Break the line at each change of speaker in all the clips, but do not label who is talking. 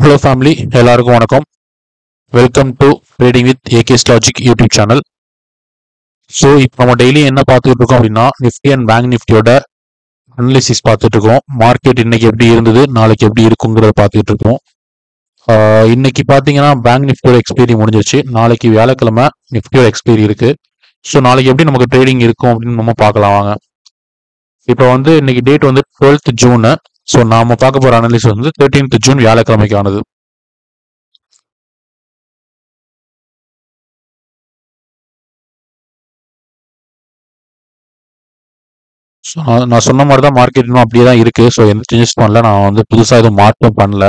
Hello family, எல்லாருக்கும் வணக்கம். Welcome to trading with ஏகேஸ் logic YouTube channel. So இப்போ நம்ம டெய்லி என்ன பார்த்துட்டு இருக்கோம் அப்படின்னா, நிஃப்டி அண்ட் பேங்க் நிஃப்டியோட அனலிசிஸ் பார்த்துட்டு இருக்கோம். மார்க்கெட் இன்னைக்கு எப்படி இருந்தது, நாளைக்கு எப்படி இருக்குங்கிறத பார்த்துட்டு இருக்கோம். இன்னைக்கு பார்த்தீங்கன்னா பேங்க் நிஃப்டியோட எக்ஸ்பைரி முடிஞ்சிருச்சு. நாளைக்கு வியாழக்கிழமை நிஃப்டியோட எக்ஸ்பைரி இருக்கு. ஸோ நாளைக்கு எப்படி நமக்கு ட்ரேடிங் இருக்கும் அப்படின்னு நம்ம பார்க்கலாம் வாங்க. இப்போ இன்னைக்கு டேட் 12th ஜூன். ஸோ நாம பார்க்க போற அனலிசிஸ் 13th ஜூன் வியாழக்கிழமைக்கானது. ஸோ நான் சொன்ன மாதிரி தான் மார்க்கெட் இன்னும் அப்படியே தான் இருக்கு. ஸோ எந்த சேஞ்சஸ் பண்ணல, நான் புதுசாக எதுவும் மாற்றம் பண்ணல.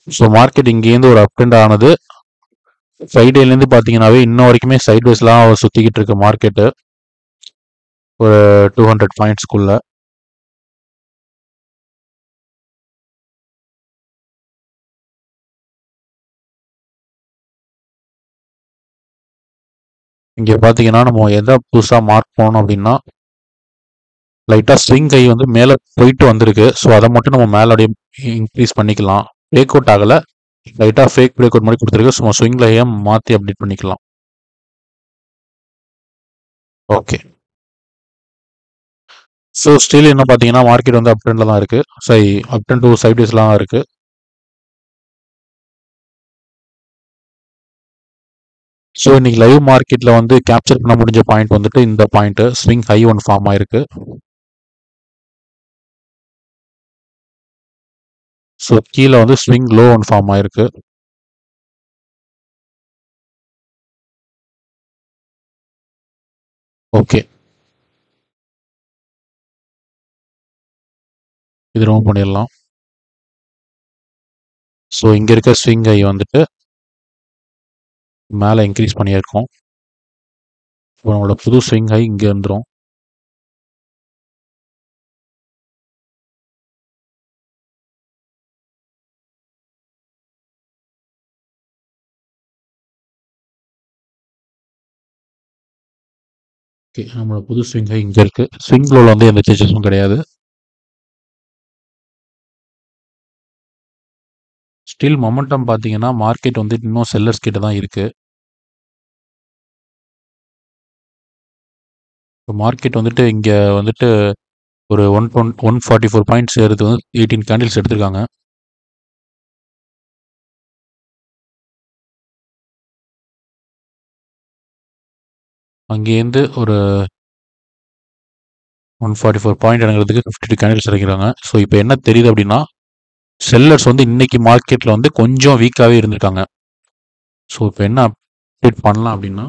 ஸோ மார்க்கெட் இங்கேருந்து ஒரு அப் ட்ரெண்ட் ஆனது. ஃப்ரைடேலேருந்து பார்த்தீங்கன்னாவே இன்ன வரைக்குமே சைட் வைஸ்லாம் சுற்றிக்கிட்டு இருக்கு மார்க்கெட்டு, ஒரு 200 பாயிண்ட்ஸ்குள்ள. இங்கே பார்த்தீங்கன்னா நம்ம எதை புதுசாக மார்க் பண்ணணும் அப்படின்னா, லைட்டாக ஸ்விங் கை மேலே போயிட்டு வந்திருக்கு. ஸோ அதை மட்டும் நம்ம மேலே அப்படியே இன்க்ரீஸ் பண்ணிக்கலாம். பிரேக் அவுட் ஆகலை, லைட்டாக ஃபேக் பிரேக் அவுட் மாதிரி கொடுத்துருக்கு. ஸோ ஸ்விங் கையை மாற்றி அப்டேட் பண்ணிக்கலாம். ஓகே. ஸோ ஸ்டில் என்ன பார்த்தீங்கன்னா மார்க்கெட் அப் ட்ரெண்டில் தான் இருக்குது. அப் ட்ரெண்ட் டு சைட் வேஸ்லாம் தான் இருக்குது. ஸோ இன்னைக்கு லைவ் மார்க்கெட்டில் கேப்சர் பண்ண முடிஞ்ச பாயிண்ட் இந்த point swing high one form ஆயிருக்கு. ஸோ கீழே ஸ்விங் லோ ஒன் ஃபார்ம் ஆயிருக்கு. ஓகே, இது ரிமூவ் பண்ணிடலாம். ஸோ இங்கே இருக்க ஸ்விங் ஹை மேலே இன்க்ரீஸ் பண்ணியிருக்கோம். இப்போ நம்மளோட புது ஸ்விங் ஹை இங்கே வந்துடும். ஓகே, நம்மளோட புது ஸ்விங் ஹை இங்கே இருக்கு. ஸ்விங் லோவில் எந்த சேஞ்சஸும் கிடையாது. ஸ்டில் மொமெண்டம் பார்த்தீங்கன்னா மார்க்கெட் இன்னும் செல்லர்ஸ் கிட்ட தான் இருக்கு. இப்போ மார்க்கெட் இங்கே ஒரு 144 பாயிண்ட்ஸ் ஏறுது 18 கேண்டில்ஸ் எடுத்திருக்காங்க. அங்கேருந்து ஒரு 144 பாயிண்ட் இறங்குறதுக்கு 52 கேண்டில்ஸ் இறங்கிறாங்க. ஸோ இப்போ என்ன தெரியுது அப்படின்னா, செல்லர்ஸ் இன்னைக்கு மார்க்கெட்டில் கொஞ்சம் வீக்காகவே இருந்திருக்காங்க. ஸோ இப்போ என்ன அப்டேட் பண்ணலாம் அப்படின்னா,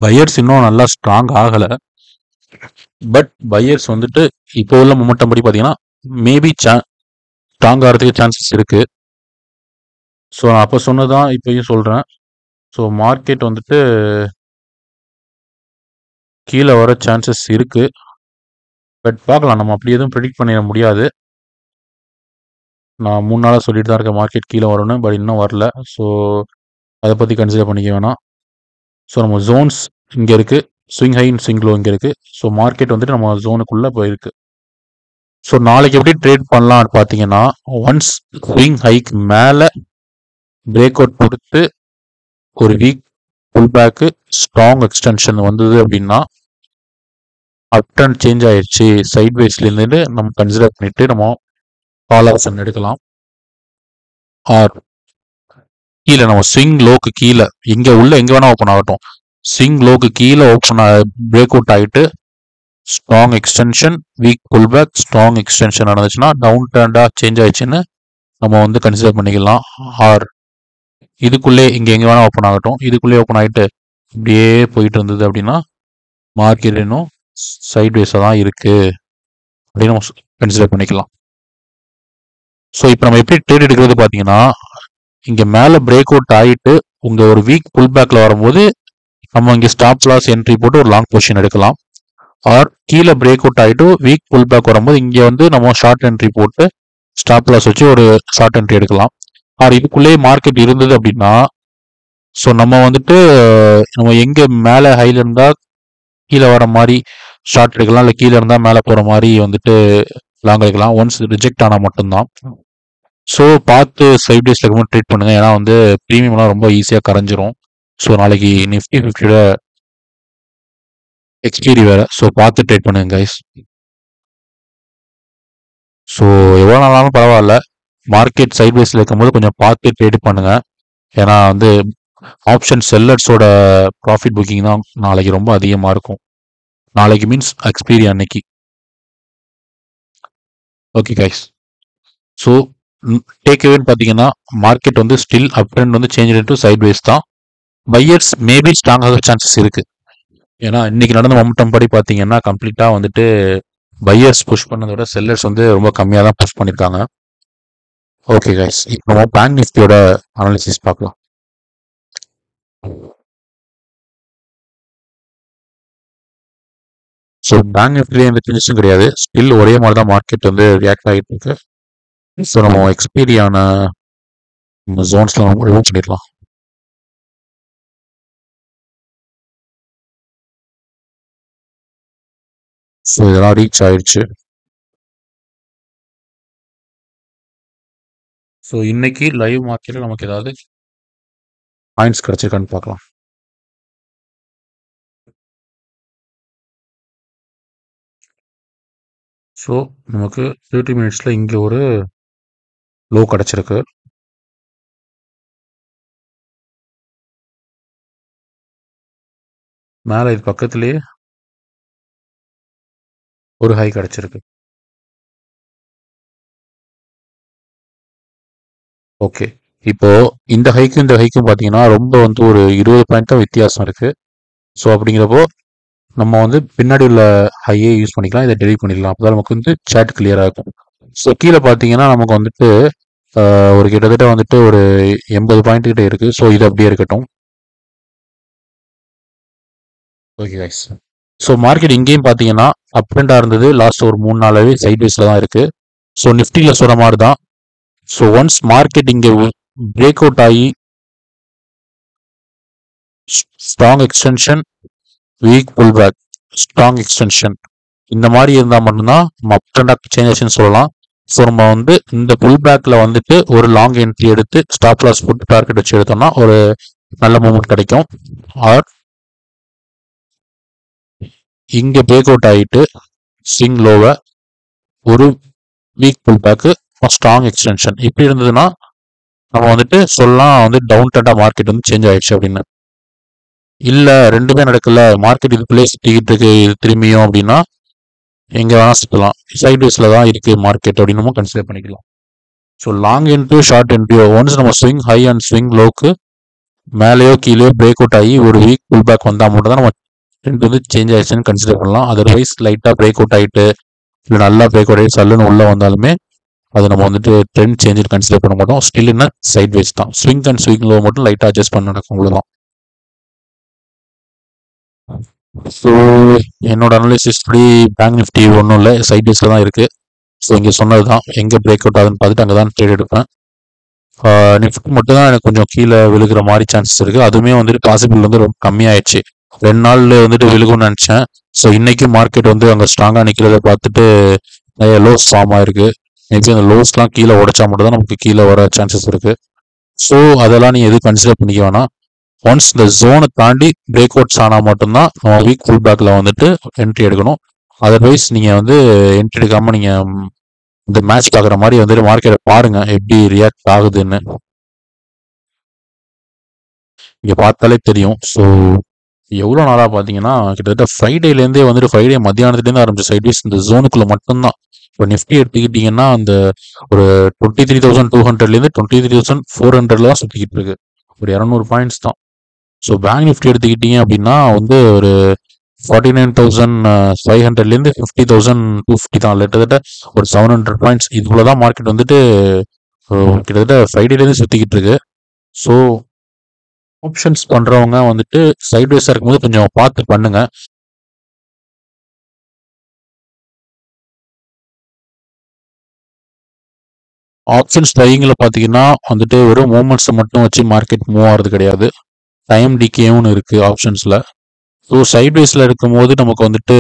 பையர்ஸ் இன்னும் நல்லா ஸ்ட்ராங் ஆகலை. பட் பையர்ஸ் இப்போ உள்ள மொமெண்டம் படி பார்த்தீங்கன்னா மேபி ஸ்ட்ராங் ஆகிறதுக்கு சான்சஸ் இருக்கு. ஸோ நான் அப்போ சொன்னதான் இப்பயும் சொல்கிறேன். ஸோ மார்க்கெட் கீழே வர சான்சஸ் இருக்கு. பட் பார்க்கலாம், நம்ம அப்படி எதுவும் ப்ரெடிக்ட் பண்ணிட முடியாது. நான் 3 நாளாக சொல்லிட்டு தான் இருக்கேன் மார்க்கெட் கீழே வரணும், பட் இன்னும் வரல. ஸோ அதை பற்றி கன்சிடர் பண்ணிக்க வேணாம். ஸோ நம்ம ஜோன்ஸ் இங்கே இருக்குது, ஸ்விங் ஹை ஸ்விங் லோ இங்கே இருக்குது. ஸோ மார்க்கெட் நம்ம ஜோனுக்குள்ளே போயிருக்கு. ஸோ நாளைக்கு எப்படி ட்ரேட் பண்ணலாம்னு பார்த்தீங்கன்னா, ஒன்ஸ் ஸ்விங் ஹைக்கு மேலே பிரேக் அவுட் கொடுத்து ஒரு வீக் புல் பேக்கு ஸ்ட்ராங் எக்ஸ்டென்ஷன் வந்தது அப்படின்னா, அப் ட்ரெண்ட் சேஞ்ச் ஆயிடுச்சு சைட் வேஸ்லேருந்து நம்ம கன்சிடர் பண்ணிட்டு நம்ம கால் ஆப்ஷன் எடுக்கலாம். ஆர் கீழே நம்ம ஸ்விங் லோக்கு கீழே எங்கே வேணா ஓப்பன் ஆகட்டும், ஸ்விங் லோக்கு கீழே பிரேக் அவுட் ஆகிட்டு strong extension weak pull back strong extension நடந்துச்சுன்னா டவுன் ட்ரெண்டாக சேஞ்ச் ஆயிடுச்சுன்னு நம்ம கன்சிடர் பண்ணிக்கலாம். ஆர் இதுக்குள்ளே எங்கே வேணா ஓப்பன் ஆகட்டும், இதுக்குள்ளே ஓப்பன் ஆகிட்டு இப்படியே போயிட்டு இருந்தது அப்படின்னா மார்க்கெட் இன்னும் சைட் வேஸாக தான் இருக்கு அப்படின்னு நம்ம கன்சிடர் பண்ணிக்கலாம். ஸோ இப்போ நம்ம எப்படி ட்ரேட் எடுக்கிறது பார்த்தீங்கன்னா, இங்கே மேலே பிரேக் அவுட் ஆகிட்டு உங்கள் ஒரு வீக் புல் பேக்கில் வரும்போது நம்ம இங்கே ஸ்டாப் லாஸ் என்ட்ரி போட்டு ஒரு லாங் பொசிஷன் எடுக்கலாம். ஆர் கீழே பிரேக் அவுட் ஆகிட்டு வீக் புல் பேக் வரும்போது இங்கே வந்து நம்ம ஷார்ட் என்ட்ரி போட்டு ஸ்டாப் லாஸ் வச்சு ஒரு ஷார்ட் என்ட்ரி எடுக்கலாம். ஆர் இதுக்குள்ளேயே மார்க்கெட் இருந்தது அப்படின்னா ஸோ நம்ம வந்துட்டு நம்ம எங்கே மேலே ஹைல இருந்தால் கீழே வர மாதிரி ஷார்ட் எடுக்கலாம், இல்லை கீழே இருந்தால் மேலே போகிற மாதிரி வந்துட்டு லாங் எடுக்கலாம். ஒன்ஸ் ரிஜெக்ட் ஆனால் மட்டும்தான். ஸோ பார்த்து சைட் டேஸில் இருக்கும்போது ட்ரேட் பண்ணுங்கள். ஏன்னா வந்து ப்ரீமியம்லாம் ரொம்ப ஈஸியாக கரைஞ்சிரும். ஸோ நாளைக்கு நிஃப்டி 50 எக்ஸ்பீரி வேறு. ஸோ பார்த்து ட்ரேட் பண்ணுங்க கைஸ். ஸோ எவ்வளோ நாளாலும் பரவாயில்ல, மார்க்கெட் சைட் வேஸில் இருக்கும்போது கொஞ்சம் பார்த்து ட்ரேட் பண்ணுங்கள். ஏன்னா வந்து ஆப்ஷன் செல்லர்ஸோட ப்ராஃபிட் புக்கிங் தான் நாளைக்கு ரொம்ப அதிகமாக இருக்கும். நாளைக்கு மீன்ஸ் எக்ஸ்பீரி அன்னைக்கு. Okay guys. ஸோ டேக் அவேன்னு பார்த்தீங்கன்னா மார்க்கெட் வந்து ஸ்டில் அப் ட்ரெண்ட் வந்து சேஞ்ச் இன்டு சைட் வேஸ் தான். பையர்ஸ் மேபி ஸ்ட்ராங்காக சான்சஸ் இருக்குது. ஏன்னா இன்னைக்கு நடந்த மொமெண்டம் படி பார்த்தீங்கன்னா கம்ப்ளீட்டாக வந்துட்டு பையர்ஸ் புஷ் பண்ணதை விட செல்லர்ஸ் வந்து ரொம்ப கம்மியாக தான் புஷ் பண்ணியிருக்காங்க. ஓகே கைஸ், இப்போ நம்ம பேங்க் நிஃப்டியோட அனாலிசிஸ் பார்க்கலாம். ஸோ பேங்க் நிஃப்டிலேயே எந்த சேஞ்சஸும் கிடையாது. ஸ்டில் ஒரே மாதிரி தான் மார்க்கெட் வந்து ரியாக்ட் ஆகிட்டு இருக்கு. ஸோ நம்ம எக்ஸ்பீரியான ஜோன்ஸ்லாம் நம்ம ரிமூவ் பண்ணிடலாம். ஸோ இதெல்லாம் ரீச் ஆயிடுச்சு. ஸோ இன்னைக்கு லைவ் மார்க்கெட்டில் நமக்கு ஏதாவது பாயிண்ட்ஸ் கிடைச்சிருக்கான்னு பார்க்கலாம். ஸோ நமக்கு 30 மினிட்ஸில் இங்கே ஒரு லோ கிடச்சிருக்கு. மேலே இது பக்கத்துலேயே ஒரு ஹை கிடச்சிருக்கு. ஓகே, இப்போ இந்த ஹைக்கும் பார்த்தீங்கன்னா ரொம்ப வந்து ஒரு 20 பாயிண்ட் தான் வித்தியாசம் இருக்கு. ஸோ அப்படிங்கிறப்போ நம்ம வந்து பின்னாடி உள்ள ஹையே யூஸ் பண்ணிக்கலாம், இதை டெலிட் பண்ணிக்கலாம். அப்போ நமக்கு வந்து சாட் கிளியராக இருக்கும். ஸோ கீழே பார்த்தீங்கன்னா நமக்கு வந்துட்டு ஒரு கிட்டத்தட்ட வந்துட்டு ஒரு 80 பாயிண்ட் கிட்ட இருக்கு. ஸோ இது அப்படியே இருக்கட்டும். Okay guys. ஸோ மார்க்கெட் இங்கேயும் பார்த்தீங்கன்னா அப் ட்ரெண்டாக இருந்தது. லாஸ்ட் ஒரு 3 நாளாவே சைட் வேஸில் தான் இருக்கு. ஸோ நிஃப்டியில் சொல்கிற மாதிரி தான். ஸோ ஒன்ஸ் மார்க்கெட் இங்கே பிரேக் அவுட் ஆகி strong extension, weak pull back, strong extension இந்த மாதிரி இருந்தால் மட்டும்தான் நம்ம அப் ட்ரெண்டாக சேஞ்சஸ்ன்னு சொல்லலாம். ஸோ நம்ம வந்து இந்த புல் பேக்கில் வந்துட்டு ஒரு லாங் என்ட்ரி எடுத்து ஸ்டாப் லாஸ் போட்டு டார்கெட் வச்சு எடுத்தோம்னா ஒரு நல்ல மூமெண்ட் கிடைக்கும். ஆர் இங்கே பிரேக் அவுட் ஆகிட்டு ஸ்விங் லோவை ஒரு வீக் புல் பேக்கு ஸ்ட்ராங் எக்ஸ்டென்ஷன் இப்படி இருந்ததுன்னா நம்ம வந்துட்டு சொல்லலாம் வந்து டவுன் ட்ரெண்டாக மார்க்கெட் வந்து சேஞ்ச் ஆயிடுச்சு அப்படின்னு. இல்லை ரெண்டுமே நடக்கல, மார்க்கெட் இதுக்குள்ளே சுற்றிக்கிட்டு இருக்கு இது திரும்பியும் அப்படின்னா எங்கே வேணால் சுற்றலாம், சைட் வேஸில் தான் இருக்குது மார்க்கெட் அப்படின்னு நம்ம கன்சிடர் பண்ணிக்கலாம். ஸோ லாங் என்ட்ரியோ ஷார்ட் என்ட்ரியோ ஒன்ஸ் நம்ம swing high and swing log மேலேயோ கீழேயோ பிரேக் அவுட் ஆகி ஒரு வீக் புல் பேக் வந்தால் மட்டும் தான் நம்ம ட்ரெண்ட் வந்து சேஞ்ச் ஆயிடுச்சுன்னு கன்சிடர் பண்ணலாம். அதர்வைஸ் லைட்டாக பிரேக் அவுட் ஆகிட்டு இல்லை நல்லா பிரேக் அவுட் ஆகிட்டு சல்லுன்னு உள்ளே வந்தாலுமே அது நம்ம வந்துட்டு ட்ரெண்ட் சேஞ்சு கன்சிடர் பண்ண மாட்டோம். ஸ்டில் என்ன சைட் வேஸ் தான். ஸ்விங் அண்ட் ஸ்விங் லோ மட்டும் லைட்டாக அட்ஜஸ்ட் பண்ண நடக்கும், அவ்வளோதான். ஸோ என்னோட அனாலிசிஸ் படி பேங்க் நிஃப்டி ஒன்றும் இல்லை, சைட் வேஸில் தான் இருக்குது. ஸோ இங்கே சொன்னது தான், எங்கே பிரேக் அவுட் ஆகுதுன்னு பார்த்துட்டு அங்கே தான் ட்ரேட் எடுப்பேன். நிஃப்டி மட்டும் தான் எனக்கு கொஞ்சம் கீழே விழுகிற மாதிரி சான்சஸ் இருக்குது. அதுவுமே வந்துட்டு பாசிபிள் வந்து ரொம்ப கம்மியாயிடுச்சு. 2 நாள் வந்துட்டு விழுகும்னு நினச்சேன். ஸோ இன்னைக்கும் மார்க்கெட் வந்து அங்கே ஸ்ட்ராங்காக நிற்கிறத பார்த்துட்டு நிறைய லோஸ் ஃபார்ம் ஆயிருக்கு. மேபி அந்த லோஸ்லாம் கீழே உடைச்சா மட்டும் தான் நமக்கு கீழே வர சான்சஸ் இருக்குது. ஸோ அதெல்லாம் நீங்கள் எதுவும் கன்சிடர் பண்ணிக்க வேணாம். ஒன்ஸ் இந்த ஜோனை தாண்டி பிரேக் அவுட்ஸ் ஆனால் மட்டும்தான் நம்ம வீக் ஃபுல் பேக்கில் வந்துட்டு என்ட்ரி எடுக்கணும். அதர்வைஸ் நீங்கள் வந்து என்ட்ரி எடுக்காமல் நீங்கள் இந்த மேட்ச் பார்க்குற மாதிரி வந்துட்டு மார்க்கெட்டை பாருங்கள் எப்படி ரியாக்ட் ஆகுதுன்னு. இங்கே பார்த்தாலே தெரியும். ஸோ எவ்வளோ நாளாக பார்த்தீங்கன்னா கிட்டத்தட்ட ஃப்ரைடேலேருந்தே வந்துட்டு ஃப்ரைடே மத்தியானத்துலேருந்து ஆரம்பிச்ச சைட்வேஸ் இந்த ஜோனுக்குள்ளே மட்டும்தான். இப்போ நிஃப்டி எடுத்துக்கிட்டிங்கன்னா அந்த ஒரு 23,200லேருந்து 23,400 தான் சுற்றிக்கிட்டு இருக்கு. ஒரு 200 பாயிண்ட்ஸ் தான். ஸோ பேங்க் நிஃப்டி எடுத்துக்கிட்டீங்க அப்படின்னா வந்து ஒரு 49,500லேருந்து 50,250 தான். கிட்டத்தட்ட ஒரு 700 பாயிண்ட்ஸ் இதுக்குள்ள தான் மார்க்கெட் வந்துட்டு கிட்டத்தட்ட ஃப்ரைடேலேருந்து சுற்றிக்கிட்டு இருக்கு. ஸோ ஆப்ஷன்ஸ் பண்ணுறவங்க வந்துட்டு சைட்வேஸாக இருக்கும்போது கொஞ்சம் பார்த்து பண்ணுங்க. ஆப்ஷன்ஸ் பையிங்கில் பார்த்தீங்கன்னா வந்துட்டு வெறும் மூமெண்ட்ஸை மட்டும் வச்சு மார்க்கெட் மூவ் ஆகிறது கிடையாது. டைம் டிகேவும் இருக்குது ஆப்ஷன்ஸில். ஸோ சைட்வேஸில் இருக்கும்போது நமக்கு வந்துட்டு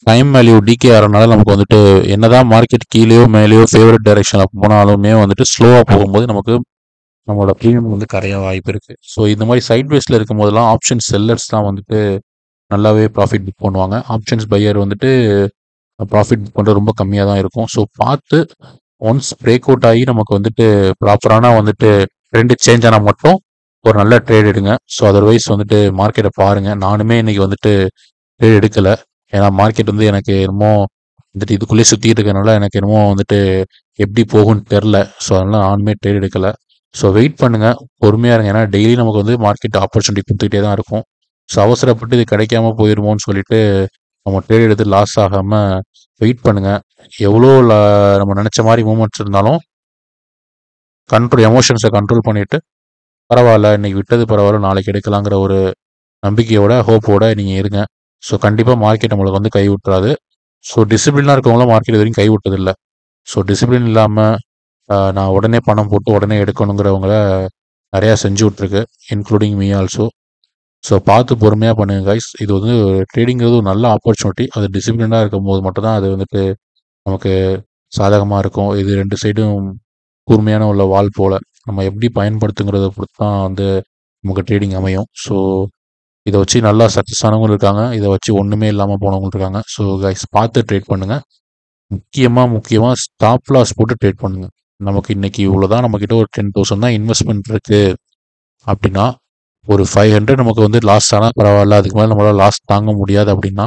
டைம் வேல்யூ டிகே ஆகிறனால நமக்கு வந்துட்டு என்னதான் மார்க்கெட் கீழேயோ மேலேயோ ஃபேவரட் டைரக்ஷனில் போனாலுமே வந்துட்டு ஸ்லோவாக போகும்போது நமக்கு நம்மளோட ப்ரீமியம் வந்து கரைய வாய்ப்பு இருக்குது. ஸோ இந்த மாதிரி சைட்வேஸில் இருக்கும்போதெல்லாம் ஆப்ஷன் செல்லர்ஸ் தான் வந்துட்டு நல்லாவே ப்ராஃபிட் புக் பண்ணுவாங்க. ஆப்ஷன்ஸ் பையர் வந்துட்டு ப்ராஃபிட் புக் பண்ணுறது ரொம்ப கம்மியாக தான் இருக்கும். ஸோ பார்த்து ஒன்ஸ் பிரேக் அவுட் ஆகி நமக்கு வந்துட்டு ப்ராப்பரான வந்துட்டு ட்ரெண்டு சேஞ்ச் ஆனால் மட்டும் ஒரு நல்ல ட்ரேட் எடுங்க. ஸோ அதர்வைஸ் வந்துட்டு மார்க்கெட்டை பாருங்கள். நானுமே இன்னைக்கு வந்துட்டு ட்ரேட் எடுக்கலை. ஏன்னா மார்க்கெட் வந்து எனக்கு என்னமோ வந்துட்டு இதுக்குள்ளேயே சுற்றிட்டு இருக்கனால எனக்கு என்னமோ வந்துட்டு எப்படி போகும்னு தெரில. ஸோ அதனால் நானுமே ட்ரேட் எடுக்கலை. ஸோ வெயிட் பண்ணுங்கள், பொறுமையாக இருங்க. ஏன்னா டெய்லி நமக்கு வந்து மார்க்கெட் ஆப்பர்ச்சுனிட்டி கொடுத்துக்கிட்டே தான் இருக்கும். ஸோ அவசரப்பட்டு இது கிடைக்காம போயிருமோன்னு சொல்லிட்டு நம்ம ட்ரேட் எடுத்து லாஸ் ஆகாமல் வெயிட் பண்ணுங்கள். எவ்வளோ நம்ம நினச்ச மாதிரி மூமெண்ட்ஸ் இருந்தாலும் எமோஷன்ஸை கண்ட்ரோல் பண்ணிவிட்டு பரவாயில்ல இன்னைக்கு விட்டது பரவாயில்ல நாளைக்கு எடுக்கலாங்கிற ஒரு நம்பிக்கையோட ஹோப்போட நீங்கள் இருங்க. ஸோ கண்டிப்பாக மார்க்கெட் நம்மளுக்கு வந்து கை விட்டுறாது. ஸோ டிசிப்ளினாக இருக்கவங்களும் மார்க்கெட் இது வரைக்கும் கை விட்டதில்லை. ஸோ டிசிப்ளின் இல்லாமல் நான் உடனே பணம் போட்டு உடனே எடுக்கணுங்கிறவங்கள நிறையா செஞ்சு விட்ருக்கு, இன்க்ளூடிங் மீ ஆல்சோ. ஸோ பார்த்து பொறுமையாக பண்ணுங்கள் கைஸ். இது வந்து ட்ரேடிங்கிறது ஒரு நல்ல ஆப்பர்ச்சுனிட்டி. அது டிசிப்ளினாக இருக்கும்போது மட்டும்தான் அது வந்துட்டு நமக்கு சாதகமாக இருக்கும். இது ரெண்டு சைடும் கூர்மையான உள்ள வால் போல் நம்ம எப்படி பயன்படுத்துங்கிறத பொறுத்து தான் வந்து நமக்கு ட்ரேடிங் அமையும். ஸோ இதை வச்சு நல்லா சக்ஸஸ் ஆனவங்களும் இருக்காங்க, இதை வச்சு ஒன்றுமே இல்லாமல் போனவங்களும் இருக்காங்க. ஸோ கைஸ் பார்த்து ட்ரேட் பண்ணுங்கள். முக்கியமாக ஸ்டாப் லாஸ் போட்டு ட்ரேட் பண்ணுங்கள். நமக்கு இன்றைக்கி இவ்வளோ தான், நம்மக்கிட்ட ஒரு 10,000 தான் இன்வெஸ்ட்மெண்ட் இருக்குது அப்படின்னா ஒரு 500 நமக்கு வந்து லாஸ் ஆனால் பரவாயில்ல, அதுக்கு மேலே நம்மளால் லாஸ் தாங்க முடியாது அப்படின்னா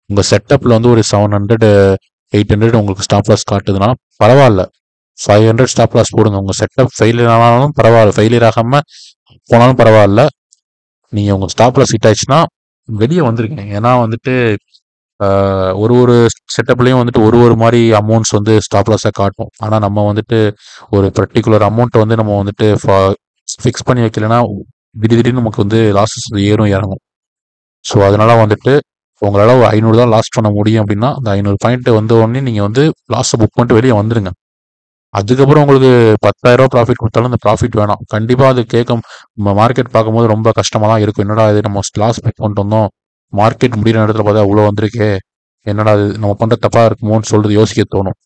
உங்கள் செட்டப்பில் வந்து ஒரு 700 800 உங்களுக்கு ஸ்டாப் லாஸ் காட்டுதுன்னா பரவாயில்ல, 500 ஸ்டாப் லாஸ் போடுங்க. உங்கள் செட்டப் ஃபெயிலியர் ஆனாலும் பரவாயில்ல, ஃபெயிலியர் ஆகாமல் போனாலும் பரவாயில்ல, நீங்கள் உங்கள் ஸ்டாப் லாஸ் ஹிட் ஆயிடுச்சுன்னா வெளியே வந்துருக்கீங்க. ஏன்னா வந்துட்டு ஒரு ஒரு செட்டப்லேயும் வந்துட்டு ஒரு மாதிரி அமௌண்ட்ஸ் வந்து ஸ்டாப் லாஸாக காட்டும். ஆனால் நம்ம வந்துட்டு ஒரு பர்டிகுலர் அமௌண்ட்டை வந்து நம்ம வந்துட்டு ஃபிக்ஸ் பண்ணி வைக்கலைன்னா திடீர்னு நமக்கு வந்து லாஸஸ் ஏறும் இறங்கும். ஸோ அதனால வந்துட்டு உங்களால் ஒரு 500 தான் லாஸ் பண்ண முடியும் அப்படின்னா அந்த 500 பாயிண்ட் வந்த உடனே நீங்கள் வந்து லாஸை புக் பண்ணிட்டு வெளியே வந்துடுங்க. அதுக்கப்புறம் உங்களுக்கு 10,000 ப்ராஃபிட் கொடுத்தாலும் அந்த ப்ராஃபிட் வேணாம். கண்டிப்பாக அது மார்க்கெட் பார்க்கும்போது ரொம்ப கஷ்டமாக தான் இருக்கும். என்னடா இது நம்ம லாஸ் புக் பண்ணிட்டு வந்தோம், மார்க்கெட் முடிகிற நேரத்தில் பார்த்தா அவ்வளோ வந்திருக்கே, என்னடா இது நம்ம பண்ணுற தப்பாக இருக்குமோன்னு சொல்கிறது யோசிக்க தோணும்.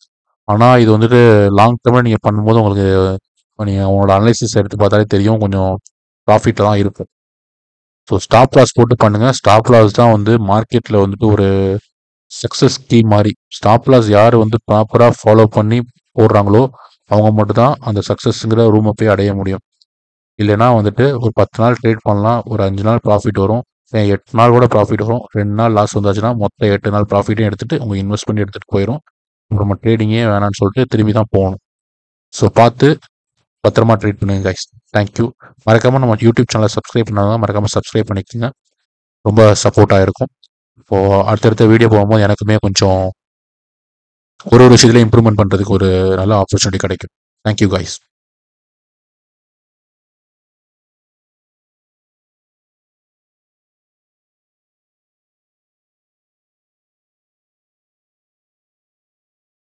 ஆனால் இது வந்துட்டு லாங் டேர்மில் நீங்கள் பண்ணும்போது உங்களுக்கு நீங்கள் உங்களோட அனலைசிஸ் எடுத்து பார்த்தாலே தெரியும், கொஞ்சம் ப்ராஃபிட்டில் தான் இருக்கும். ஸோ ஸ்டாப் லாஸ் போட்டு பண்ணுங்கள். ஸ்டாப் லாஸ் தான் வந்து மார்க்கெட்டில் வந்துட்டு ஒரு சக்ஸஸ் கீ மாதிரி. ஸ்டாப் லாஸ் யார் வந்து ப்ராப்பராக ஃபாலோ பண்ணி போடுறாங்களோ அவங்க மட்டும் தான் அந்த சக்ஸஸ்ங்கிற ரூமை போய் அடைய முடியும். இல்லைனா வந்துட்டு ஒரு 10 நாள் ட்ரேட் பண்ணலாம், ஒரு 5 நாள் ப்ராஃபிட் வரும், 8 நாள் கூட ப்ராஃபிட் வரும், 2 நாள் லாஸ் வந்தாச்சுன்னா மொத்தம் 8 நாள் ப்ராஃபிட்டையும் எடுத்துகிட்டு உங்கள் இன்வெஸ்ட் பண்ணி எடுத்துகிட்டு போயிடும். நம்ம ட்ரேடிங்கே வேணான்னு சொல்லிட்டு திரும்பி தான் போகணும். ஸோ பார்த்து பத்திரமா ட்ரேட் பண்ணுங்க கைஸ். தேங்க்யூ. மறக்காமல் நம்ம யூடியூப் சேனலை சப்ஸ்கிரைப் பண்ணாதான் மறக்காமல் சப்ஸ்கிரைப் பண்ணிக்கோங்க, ரொம்ப சப்போர்ட்டாக இருக்கும். இப்போது அடுத்தடுத்த வீடியோ போகும்போது எனக்குமே கொஞ்சம் ஒரு விஷயத்துலையும் இம்ப்ரூவ்மெண்ட் பண்ணுறதுக்கு ஒரு நல்ல ஆப்பர்ச்சுனிட்டி கிடைக்கும். Thank you guys.